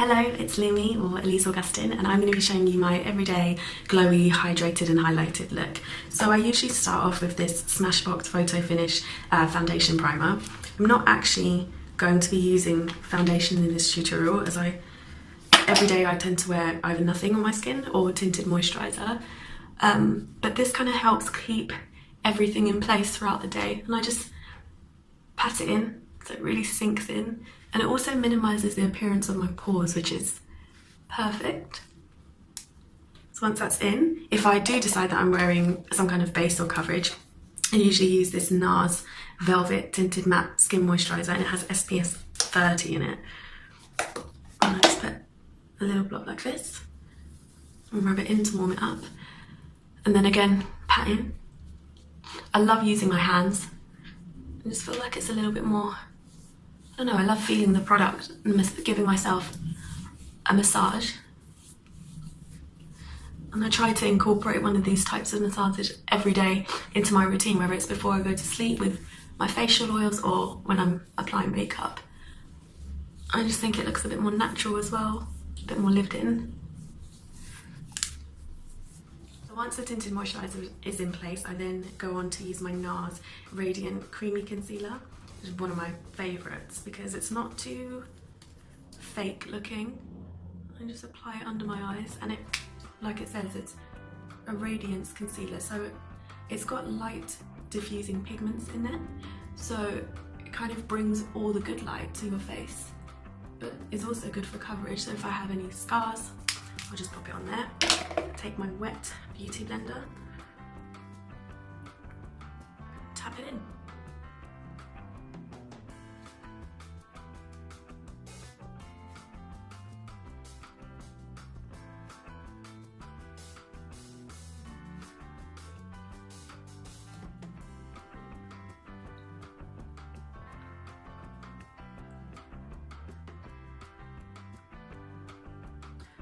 Hello, it's Lumi or Elise Augustin, and I'm going to be showing you my everyday glowy, hydrated and highlighted look. So I usually start off with this Smashbox Photo Finish foundation primer. I'm not actually going to be using foundation in this tutorial, as every day I tend to wear either nothing on my skin or tinted moisturiser. But this kind of helps keep everything in place throughout the day, and I just pat it in so it really sinks in. And it also minimises the appearance of my pores, which is perfect. So once that's in, if I do decide that I'm wearing some kind of base or coverage, I usually use this Nars Velvet Tinted Matte Skin Moisturiser, and it has SPF 30 in it. And I just put a little blob like this and rub it in to warm it up. And then again, pat in. I love using my hands. I just feel like it's a little bit more, I don't know, I love feeling the product and giving myself a massage. And I try to incorporate one of these types of massages every day into my routine, whether it's before I go to sleep with my facial oils or when I'm applying makeup. I just think it looks a bit more natural as well, a bit more lived in. So once the tinted moisturiser is in place, I then go on to use my Nars Radiant Creamy Concealer. Which is one of my favourites because it's not too fake looking. I just apply it under my eyes, and it, like it says, it's a radiance concealer, so it's got light diffusing pigments in it, so it kind of brings all the good light to your face, but it's also good for coverage. So if I have any scars, I'll just pop it on there. Take my wet beauty blender, tap it in.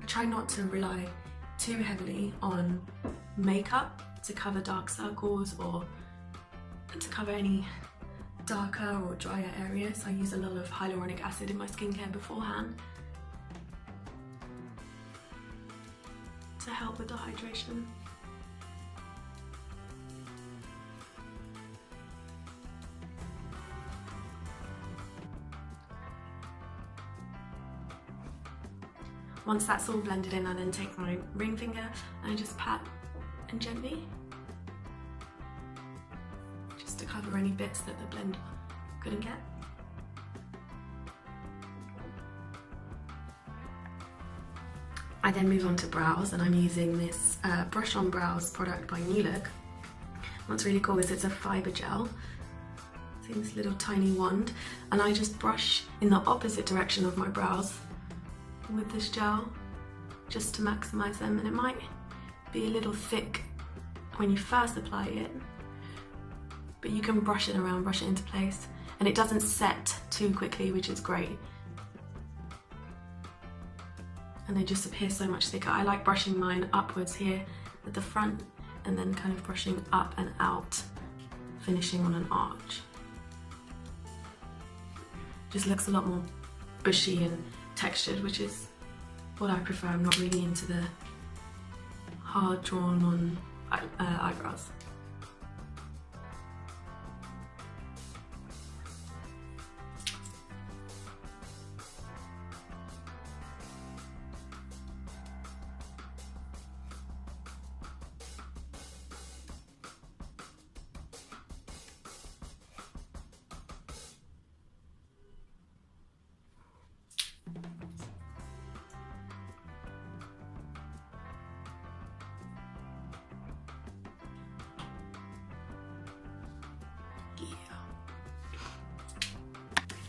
Try not to rely too heavily on makeup to cover dark circles or to cover any darker or drier areas. I use a lot of hyaluronic acid in my skincare beforehand to help with the hydration. Once that's all blended in, I then take my ring finger and I just pat and gently, just to cover any bits that the blend couldn't get. I then move on to brows, and I'm using this Brush On Brows product by New Look. What's really cool is it's a fibre gel. It's in this little tiny wand, and I just brush in the opposite direction of my brows with this gel just to maximise them, and it might be a little thick when you first apply it, but you can brush it around, brush it into place, and it doesn't set too quickly, which is great, and they just appear so much thicker. I like brushing mine upwards here at the front and then kind of brushing up and out, finishing on an arch. Just looks a lot more bushy and textured, which is what I prefer. I'm not really into the hard drawn on eyebrows.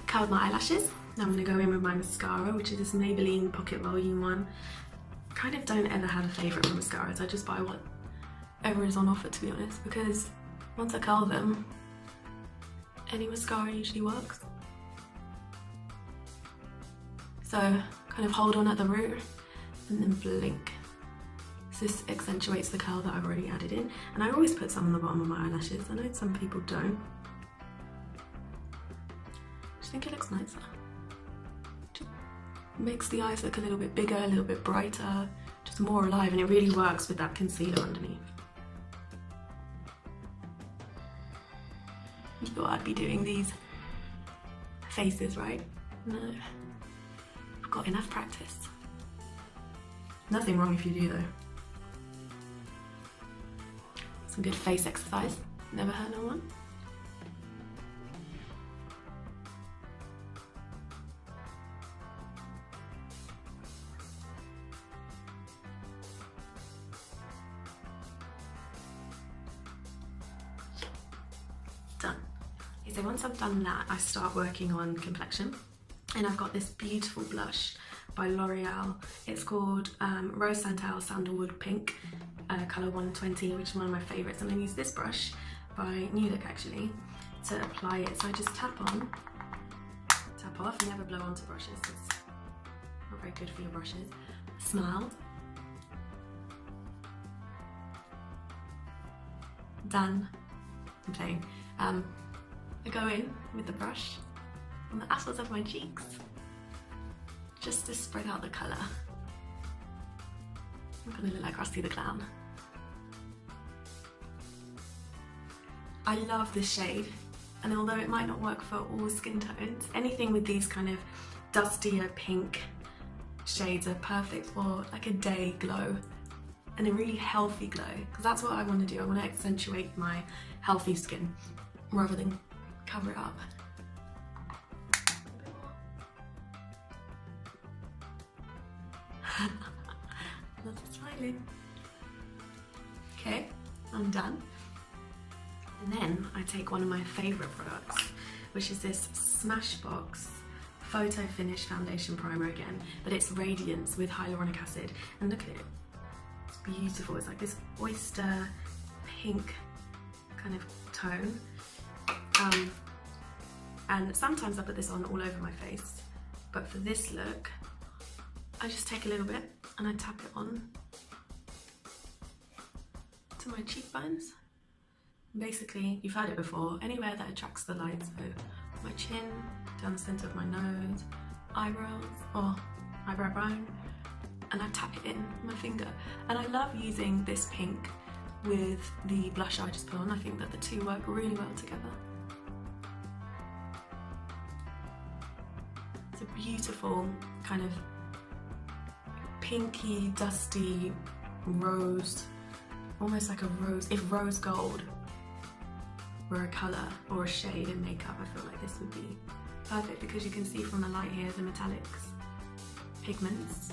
Curled my eyelashes. Now I'm going to go in with my mascara, which is this Maybelline Pocket Volume one. Kind of don't ever have a favourite for mascaras. I just buy whatever is on offer, to be honest, because once I curl them, any mascara usually works. So kind of hold on at the root and then blink. So this accentuates the curl that I've already added in, and I always put some on the bottom of my eyelashes. I know some people don't. I think it looks nicer. makes the eyes look a little bit bigger, a little bit brighter, just more alive, and it really works with that concealer underneath. You thought I'd be doing these faces, right? No. I've got enough practice. Nothing wrong if you do though. Some good face exercise. Never hurt no one. Done. Okay, so once I've done that, I start working on complexion. And I've got this beautiful blush by L'Oreal. It's called Rose Santal Sandalwood Pink, colour 120, which is one of my favourites. And I use this brush by New Look actually to apply it. So I just tap on, tap off, never blow onto brushes. It's not very good for your brushes. Smile. Done. I'm playing. I go in with the brush on the apples of my cheeks, just to spread out the colour. I'm gonna look like Rusty the Clown. I love this shade, and although it might not work for all skin tones, anything with these kind of dustier pink shades are perfect for like a day glow, and a really healthy glow, because that's what I want to do. I want to accentuate my healthy skin rather than cover it up. Lots of smiling. Okay, I'm done. And then I take one of my favourite products, which is this Smashbox Photo Finish Foundation Primer again, but it's Radiance with hyaluronic acid. And look at it, it's beautiful. It's like this oyster pink kind of tone. And sometimes I put this on all over my face, but for this look, I just take a little bit and I tap it on to my cheekbones. Basically, you've heard it before, anywhere that attracts the light, so my chin, down the centre of my nose, eyebrows, or eyebrow bone, and I tap it in with my finger. And I love using this pink with the blush I just put on. I think that the two work really well together. It's a beautiful kind of pinky, dusty rose, almost like a rose, if rose gold were a colour or a shade in makeup, I feel like this would be perfect, because you can see from the light here the metallics, pigments.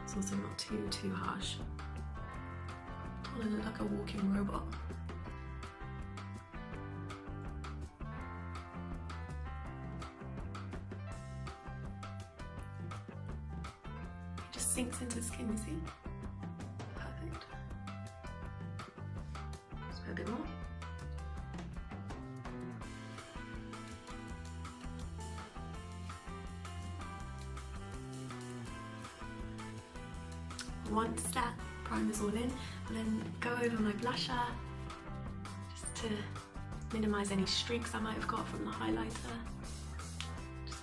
It's also not too harsh. I look like a walking robot. It just sinks into the skin, you see? Perfect. Just put a bit more. Once that primer's all in, and then go over my blusher just to minimise any streaks I might have got from the highlighter. Just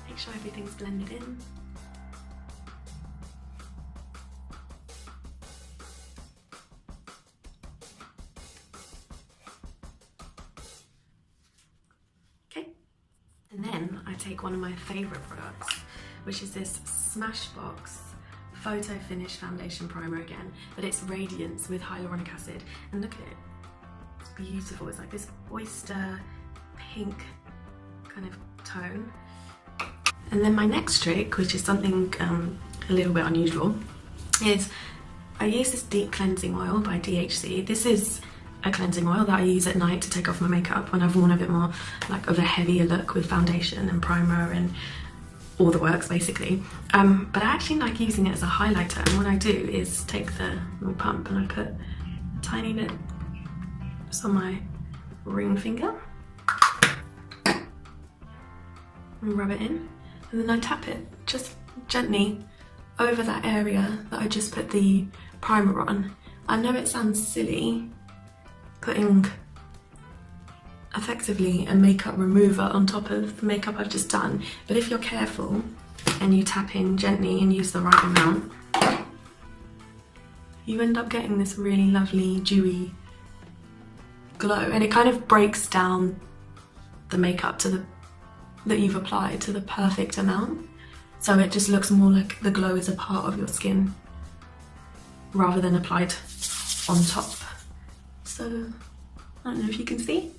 make sure everything's blended in. Okay, and then I take one of my favourite products, which is this Smashbox Photo Finish Foundation Primer again, but it's Radiance with hyaluronic acid. And look at it, it's beautiful. It's like this oyster pink kind of tone. And then my next trick, which is something a little bit unusual, is I use this deep cleansing oil by DHC. This is a cleansing oil that I use at night to take off my makeup when I've worn a bit more like of a heavier look with foundation and primer and all the works basically, but I actually like using it as a highlighter, and what I do is take the little pump and I put a tiny bit just on my ring finger and rub it in, and then I tap it just gently over that area that I just put the primer on. I know it sounds silly putting effectively a makeup remover on top of the makeup I've just done, but if you're careful and you tap in gently and use the right amount, you end up getting this really lovely dewy glow, and it kind of breaks down the makeup that you've applied to the perfect amount, so it just looks more like the glow is a part of your skin rather than applied on top. So I don't know if you can see,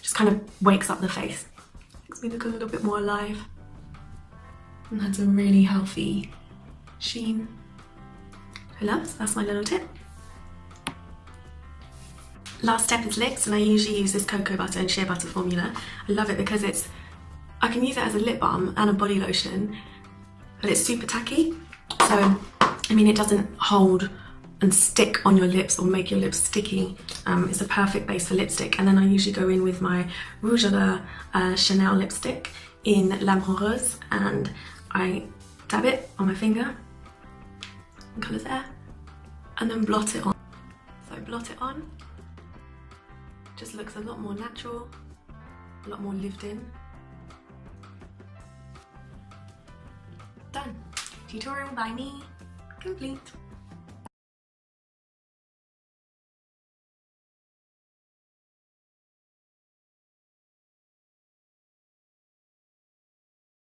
just kind of wakes up the face, makes me look a little bit more alive, and has a really healthy sheen. Who loves? That's my little tip. Last step is lips, and I usually use this cocoa butter and shea butter formula. I love it because I can use it as a lip balm and a body lotion, but it's super tacky. So, I mean, it doesn't hold and stick on your lips or make your lips sticky. It's a perfect base for lipstick. And then I usually go in with my Rouge à Lèvres Chanel lipstick in L'Amoureuse, and I dab it on my finger, and colours there, and then blot it on. So blot it on, just looks a lot more natural, a lot more lived in. Done. Tutorial by me complete.